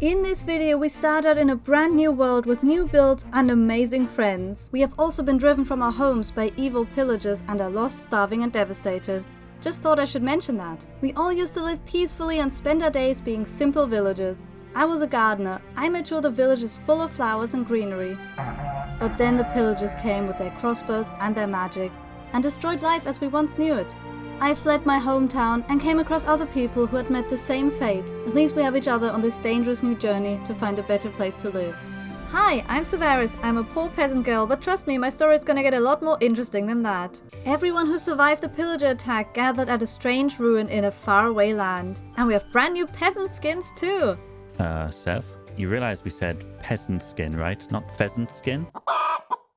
In this video we start out in a brand new world with new builds and amazing friends. We have also been driven from our homes by evil pillagers and are lost, starving and devastated. Just thought I should mention that. We all used to live peacefully and spend our days being simple villagers. I was a gardener. I made sure the village is full of flowers and greenery. But then the pillagers came with their crossbows and their magic and destroyed life as we once knew it. I fled my hometown and came across other people who had met the same fate. At least we have each other on this dangerous new journey to find a better place to live. Hi, I'm Sevaris. I'm a poor peasant girl, but trust me, my story is gonna get a lot more interesting than that. Everyone who survived the pillager attack gathered at a strange ruin in a faraway land. And we have brand new peasant skins too. Sev, you realize we said peasant skin, right? Not pheasant skin?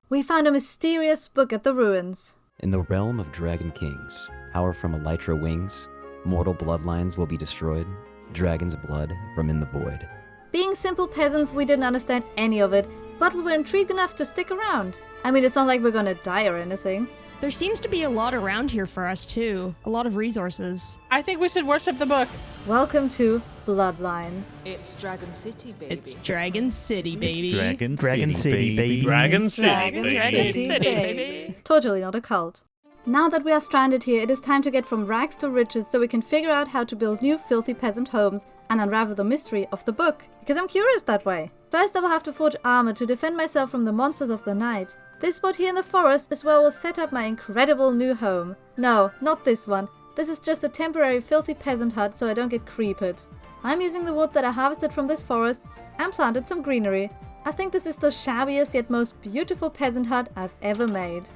We found a mysterious book at the ruins. In the realm of dragon kings, power from elytra wings, mortal bloodlines will be destroyed, dragon's blood from in the void. Being simple peasants, we didn't understand any of it, but we were intrigued enough to stick around. I mean, it's not like we're gonna die or anything. There seems to be a lot around here for us too. A lot of resources. I think we should worship the book. Welcome to Bloodlines. It's Dragon City, baby. It's Dragon City, baby. It's Dragon City, baby. Dragon City, Dragon City, baby. Totally not a cult. Now that we are stranded here, it is time to get from rags to riches so we can figure out how to build new filthy peasant homes and unravel the mystery of the book. Because I'm curious that way. First I will have to forge armor to defend myself from the monsters of the night. This spot here in the forest is where I will set up my incredible new home. No, not this one. This is just a temporary filthy peasant hut so I don't get creeped. I'm using the wood that I harvested from this forest and planted some greenery. I think this is the shabbiest yet most beautiful peasant hut I've ever made.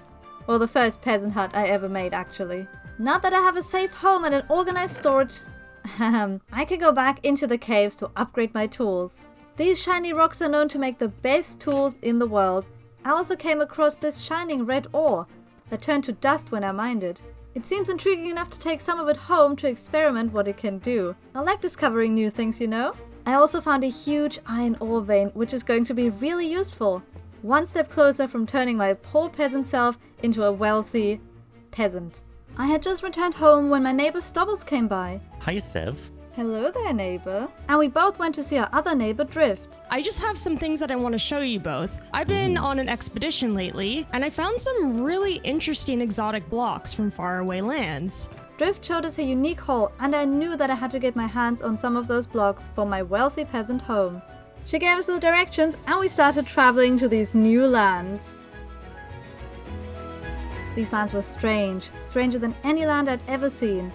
Or the first peasant hut I ever made, actually. Now that I have a safe home and an organized storage, I can go back into the caves to upgrade my tools. These shiny rocks are known to make the best tools in the world. I also came across this shining red ore that turned to dust when I mined it. It seems intriguing enough to take some of it home to experiment what it can do. I like discovering new things, you know? I also found a huge iron ore vein, which is going to be really useful. One step closer from turning my poor peasant self into a wealthy peasant. I had just returned home when my neighbor Stobbles came by. Hiya, Sev. Hello there, neighbor. And we both went to see our other neighbor Drift. I just have some things that I want to show you both. I've been on an expedition lately, and I found some really interesting exotic blocks from faraway lands. Drift showed us a unique haul, and I knew that I had to get my hands on some of those blocks for my wealthy peasant home. She gave us the directions, and we started traveling to these new lands. These lands were strange, stranger than any land I'd ever seen.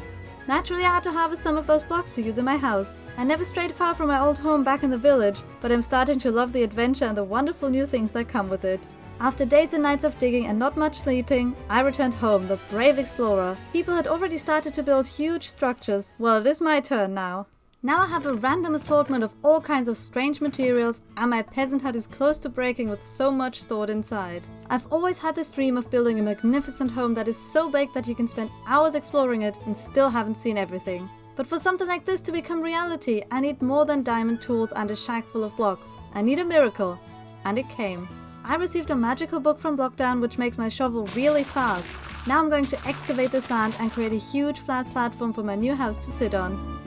Naturally, I had to harvest some of those blocks to use in my house. I never strayed far from my old home back in the village, but I'm starting to love the adventure and the wonderful new things that come with it. After days and nights of digging and not much sleeping, I returned home, the brave explorer. People had already started to build huge structures. Well, it is my turn now. Now I have a random assortment of all kinds of strange materials, and my peasant hut is close to breaking with so much stored inside. I've always had this dream of building a magnificent home that is so big that you can spend hours exploring it and still haven't seen everything. But for something like this to become reality, I need more than diamond tools and a shack full of blocks. I need a miracle. And it came. I received a magical book from Blockdown which makes my shovel really fast. Now I'm going to excavate this land and create a huge flat platform for my new house to sit on.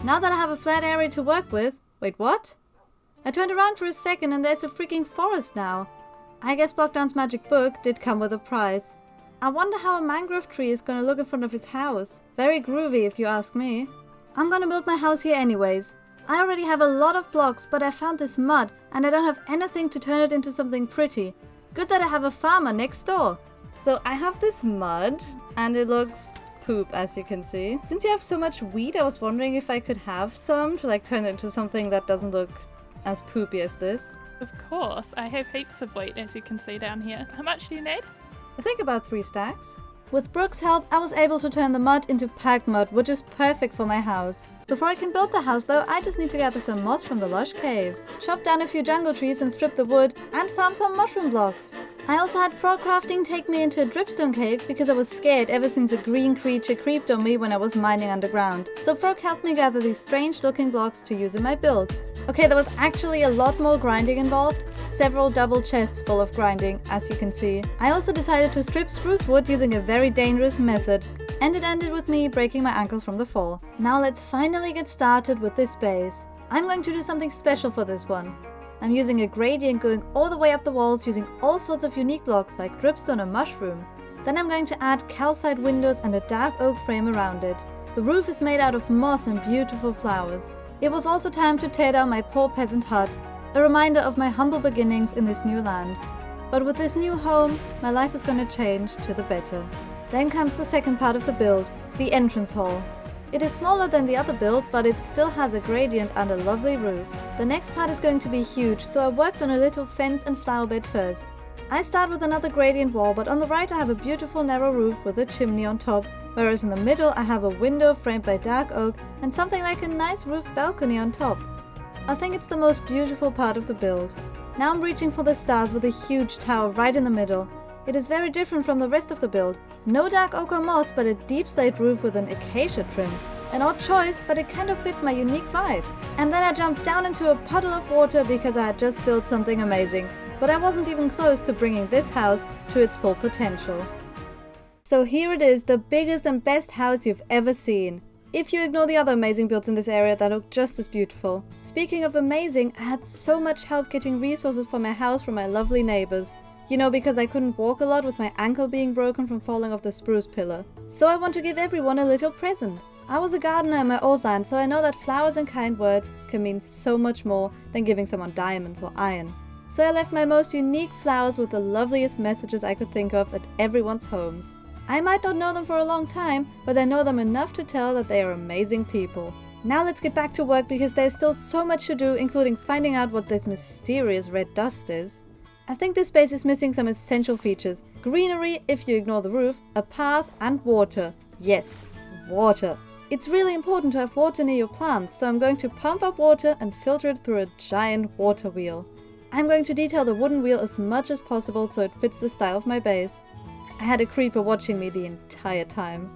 Now that I have a flat area to work with... Wait, what? I turned around for a second and there's a freaking forest now. I guess Blockdown's magic book did come with a prize. I wonder how a mangrove tree is gonna look in front of his house. Very groovy if you ask me. I'm gonna build my house here anyways. I already have a lot of blocks, but I found this mud and I don't have anything to turn it into something pretty. Good that I have a farmer next door. So I have this mud and it looks... poop, as you can see. Since you have so much wheat, I was wondering if I could have some to turn it into something that doesn't look as poopy as this. Of course, I have heaps of wheat, as you can see down here. How much do you need? I think about 3 stacks. With Brooke's help, I was able to turn the mud into packed mud, which is perfect for my house. Before I can build the house though, I just need to gather some moss from the lush caves, chop down a few jungle trees and strip the wood, and farm some mushroom blocks. I also had frog crafting take me into a dripstone cave because I was scared ever since a green creature creeped on me when I was mining underground. So Frog helped me gather these strange looking blocks to use in my build. Okay, there was actually a lot more grinding involved. Several double chests full of grinding, as you can see. I also decided to strip spruce wood using a very dangerous method. and it ended with me breaking my ankles from the fall. Now let's finally get started with this base. I'm going to do something special for this one. I'm using a gradient going all the way up the walls using all sorts of unique blocks like dripstone and mushroom. Then I'm going to add calcite windows and a dark oak frame around it. The roof is made out of moss and beautiful flowers. It was also time to tear down my poor peasant hut, a reminder of my humble beginnings in this new land. But with this new home, my life is going to change to the better. Then comes the second part of the build, the entrance hall. It is smaller than the other build, but it still has a gradient and a lovely roof. The next part is going to be huge, so I worked on a little fence and flower bed first. I start with another gradient wall, but on the right I have a beautiful narrow roof with a chimney on top, whereas in the middle I have a window framed by dark oak and something like a nice roof balcony on top. I think it's the most beautiful part of the build. Now I'm reaching for the stars with a huge tower right in the middle. It is very different from the rest of the build. No dark oak or moss, but a deep slate roof with an acacia trim. An odd choice, but it kind of fits my unique vibe. And then I jumped down into a puddle of water because I had just built something amazing. But I wasn't even close to bringing this house to its full potential. So here it is, the biggest and best house you've ever seen. If you ignore the other amazing builds in this area that look just as beautiful. Speaking of amazing, I had so much help getting resources for my house from my lovely neighbors. You know, because I couldn't walk a lot with my ankle being broken from falling off the spruce pillar. So I want to give everyone a little present. I was a gardener in my old land, so I know that flowers and kind words can mean so much more than giving someone diamonds or iron. So I left my most unique flowers with the loveliest messages I could think of at everyone's homes. I might not know them for a long time, but I know them enough to tell that they are amazing people. Now let's get back to work because there's still so much to do, including finding out what this mysterious red dust is. I think this base is missing some essential features. Greenery, if you ignore the roof, a path, and water. Yes, water. It's really important to have water near your plants, so I'm going to pump up water and filter it through a giant water wheel. I'm going to detail the wooden wheel as much as possible so it fits the style of my base. I had a creeper watching me the entire time.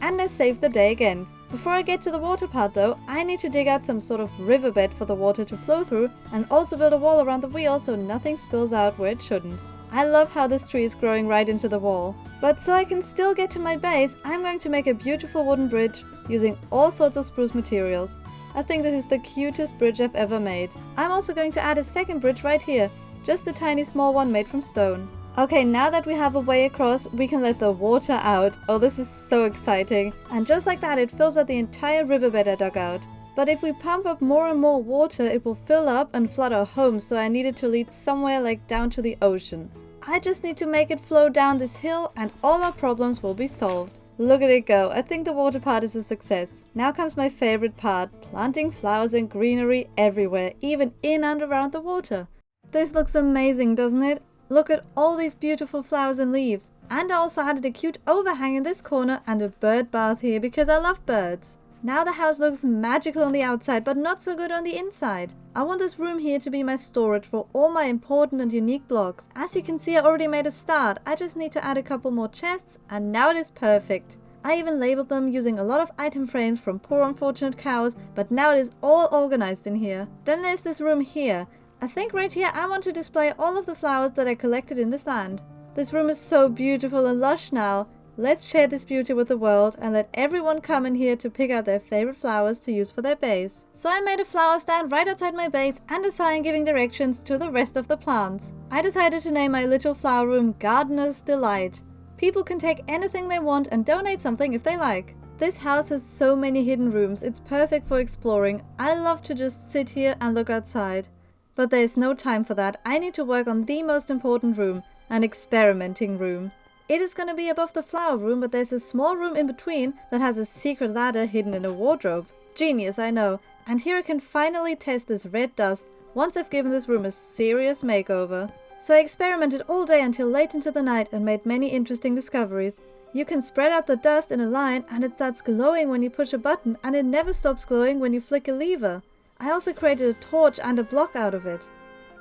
And I saved the day again. Before I get to the water part though, I need to dig out some sort of riverbed for the water to flow through and also build a wall around the wheel so nothing spills out where it shouldn't. I love how this tree is growing right into the wall. But so I can still get to my base, I'm going to make a beautiful wooden bridge using all sorts of spruce materials. I think this is the cutest bridge I've ever made. I'm also going to add a second bridge right here, just a tiny small one made from stone. Okay, now that we have a way across, we can let the water out. Oh, this is so exciting. And just like that, it fills out the entire riverbed I dug out. But if we pump up more and more water, it will fill up and flood our home, so I need it to lead somewhere like down to the ocean. I just need to make it flow down this hill and all our problems will be solved. Look at it go. I think the water part is a success. Now comes my favorite part, planting flowers and greenery everywhere, even in and around the water. This looks amazing, doesn't it? Look at all these beautiful flowers and leaves. And I also added a cute overhang in this corner and a bird bath here because I love birds. Now the house looks magical on the outside but not so good on the inside. I want this room here to be my storage for all my important and unique blocks. As you can see, I already made a start. I just need to add a couple more chests and now it is perfect. I even labeled them using a lot of item frames from poor unfortunate cows, but now it is all organized in here. Then there's this room here. I think right here I want to display all of the flowers that I collected in this land. This room is so beautiful and lush now. Let's share this beauty with the world and let everyone come in here to pick out their favorite flowers to use for their base. So I made a flower stand right outside my base and a sign giving directions to the rest of the plants. I decided to name my little flower room Gardener's Delight. People can take anything they want and donate something if they like. This house has so many hidden rooms, it's perfect for exploring. I love to just sit here and look outside. But there's no time for that. I need to work on the most important room, an experimenting room. It is going to be above the flower room, but there's a small room in between that has a secret ladder hidden in a wardrobe. Genius, I know. And here I can finally test this red dust once I've given this room a serious makeover. So I experimented all day until late into the night and made many interesting discoveries. You can spread out the dust in a line and it starts glowing when you push a button and it never stops glowing when you flick a lever. I also created a torch and a block out of it.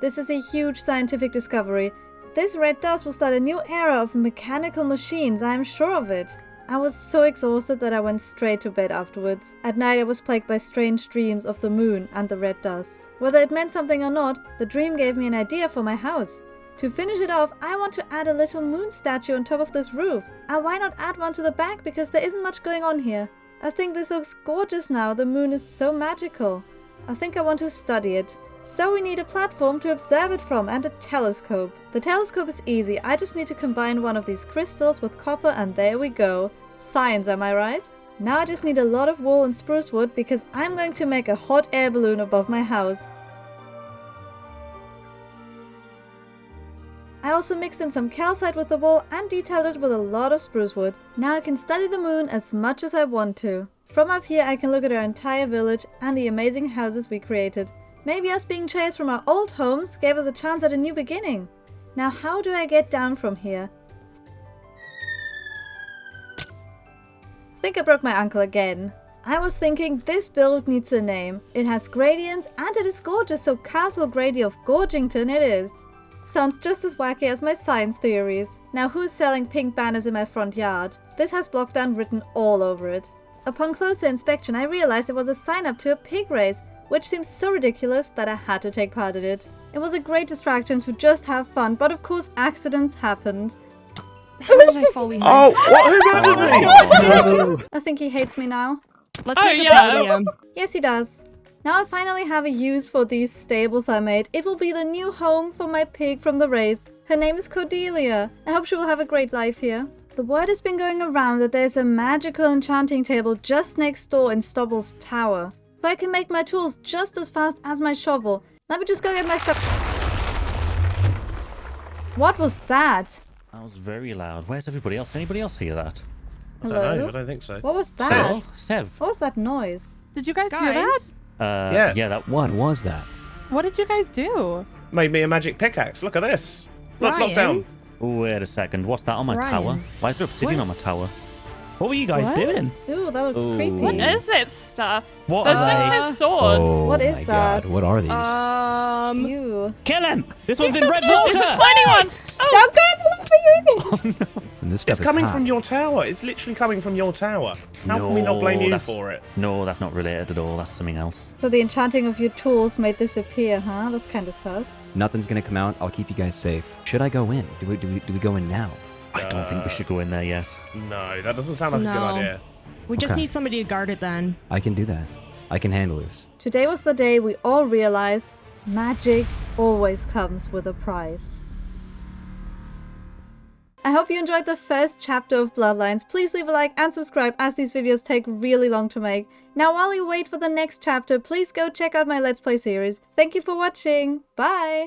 This is a huge scientific discovery. This red dust will start a new era of mechanical machines, I am sure of it. I was so exhausted that I went straight to bed afterwards. At night I was plagued by strange dreams of the moon and the red dust. Whether it meant something or not, the dream gave me an idea for my house. To finish it off, I want to add a little moon statue on top of this roof. And why not add one to the back, because there isn't much going on here. I think this looks gorgeous now, the moon is so magical. I think I want to study it. So we need a platform to observe it from and a telescope. The telescope is easy, I just need to combine one of these crystals with copper and there we go. Science, am I right? Now I just need a lot of wool and spruce wood because I'm going to make a hot air balloon above my house. I also mixed in some calcite with the wool and detailed it with a lot of spruce wood. Now I can study the moon as much as I want to. From up here I can look at our entire village and the amazing houses we created. Maybe us being chased from our old homes gave us a chance at a new beginning. Now how do I get down from here? I think I broke my ankle again. I was thinking this build needs a name. It has gradients and it is gorgeous, so Castle Grady of Gorgington it is. Sounds just as wacky as my science theories. Now who's selling pink banners in my front yard? This has Blockdown written all over it. Upon closer inspection I realized it was a sign up to a pig race, which seems so ridiculous that I had to take part in it. It was a great distraction to just have fun, but of course accidents happened. How did I fall behind? Oh, what? Who did me? I think he hates me now. Let's Oh, make a yeah. podium. Yes, he does. Now I finally have a use for these stables I made. It will be the new home for my pig from the race. Her name is Cordelia. I hope she will have a great life here. The word has been going around that there's a magical enchanting table just next door in Stobble's tower. So I can make my tools just as fast as my shovel. Let me just go get my stuff. What was that? That was very loud. Where's everybody else? Anybody else hear that? I Hello? don't know. I don't think so. What was that? Sev. What was that noise? Did you guys hear that? Yeah. Yeah, that What was that? What did you guys do? Made me a magic pickaxe. Look at this. Look, Ryan? lock down. Wait a second. What's that on my Ryan. tower? Why is there obsidian on my tower? What were you guys What? doing? Ooh, that looks Ooh. creepy. What is that stuff? What Those are things they? have swords. Oh What is my that? God. What are these? Ew. Kill him! This one's in red water! It's a tiny one! Oh, Don't go for anything! And this stuff It's is coming hot. from your tower. It's literally coming from your tower. How No, can we not blame you that's- for it? No, that's not related at all. That's something else. So the enchanting of your tools made this appear, huh? That's kind of sus. Nothing's gonna come out. I'll keep you guys safe. Should I go in? Do we go in now? I don't think we should go in there yet. No, that doesn't sound like a No. good idea. We just Okay. need somebody to guard it then. I can do that. I can handle this. Today was the day we all realized magic always comes with a price. I hope you enjoyed the first chapter of Bloodlines. Please leave a like and subscribe as these videos take really long to make. Now while you wait for the next chapter, please go check out my Let's Play series. Thank you for watching. Bye!